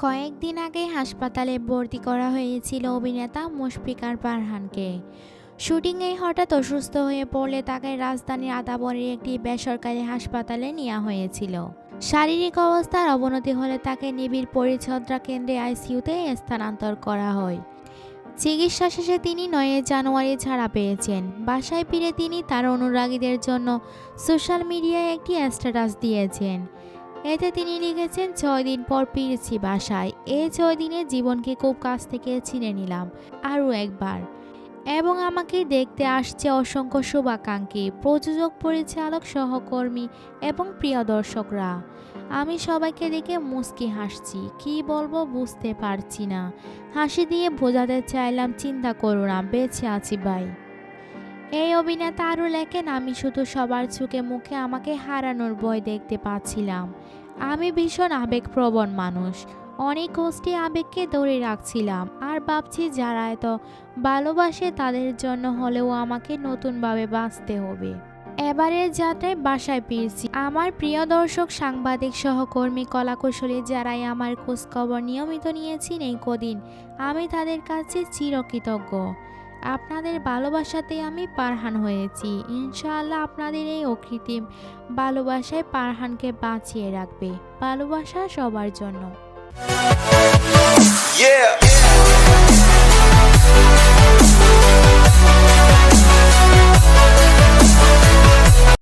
কয়েকদিন আগে হাসপাতালে ভর্তি করা হয়েছিল অভিনেতা মুশফিকার ফারহানকে। শুটিংয়ে হঠাৎ অসুস্থ হয়ে পড়লে তাকে রাজধানীর আদাবরের একটি বেসরকারি হাসপাতালে নেওয়া হয়েছিল। শারীরিক অবস্থার অবনতি হলে তাকে নিবিড় পরিচর্যা কেন্দ্রে আইসিইউতে স্থানান্তর করা হয়। চিকিৎসা শেষে তিনি ৯ জানুয়ারি ছাড়া পেয়েছেন। বাসায় ফিরে তিনি তার অনুরাগীদের জন্য সোশ্যাল মিডিয়ায় একটি স্ট্যাটাস দিয়েছেন। এতে তিনি লিখেছেন, ৬ দিন পর ফিরছি বাসায়। এই ৬ দিনে জীবনকে খুব কাছ থেকে চিনে নিলাম আরও একবার, এবং আমাকে দেখতে আসছে অসংখ্য শুভাকাঙ্ক্ষী, প্রযোজক, পরিচালক, সহকর্মী এবং প্রিয় দর্শকরা। আমি সবাইকে দেখে মুচকি হাসছি, কি বলবো বুঝতে পারছি না। হাসি দিয়ে বোঝাতে চাইলাম, চিন্তা করো না, বেঁচে আছি ভাই। এই অভিনেতা আরও লেখেন, আমি শুধু সবার চোখে মুখে আমাকে হারানোর ভয় দেখতে পাচ্ছিলাম। আমি ভীষণ আবেগপ্রবণ মানুষ। অনেক কষ্টে আবেগকে ধরে রাখছিলাম আর ভাবছি যারা এত ভালোবাসে তাদের জন্য হলেও আমাকে নতুনভাবে বাঁচতে হবে। এবারের যাত্রায় বাসায় ফিরছি। আমার প্রিয় দর্শক, সাংবাদিক, সহকর্মী, কলাকুশলী যারাই আমার খোঁজখবর নিয়মিত নিয়েছেন এই কদিন, আমি তাদের কাছে চিরকৃতজ্ঞ। আপনাদের ভালোবাসাতে আমি ফারহান হয়েছি। ইনশাআল্লাহ আপনাদের এই অকৃত্রিম ভালোবাসায় ফারহানকে বাঁচিয়ে রাখবে। ভালোবাসা সবার জন্য। Yeah.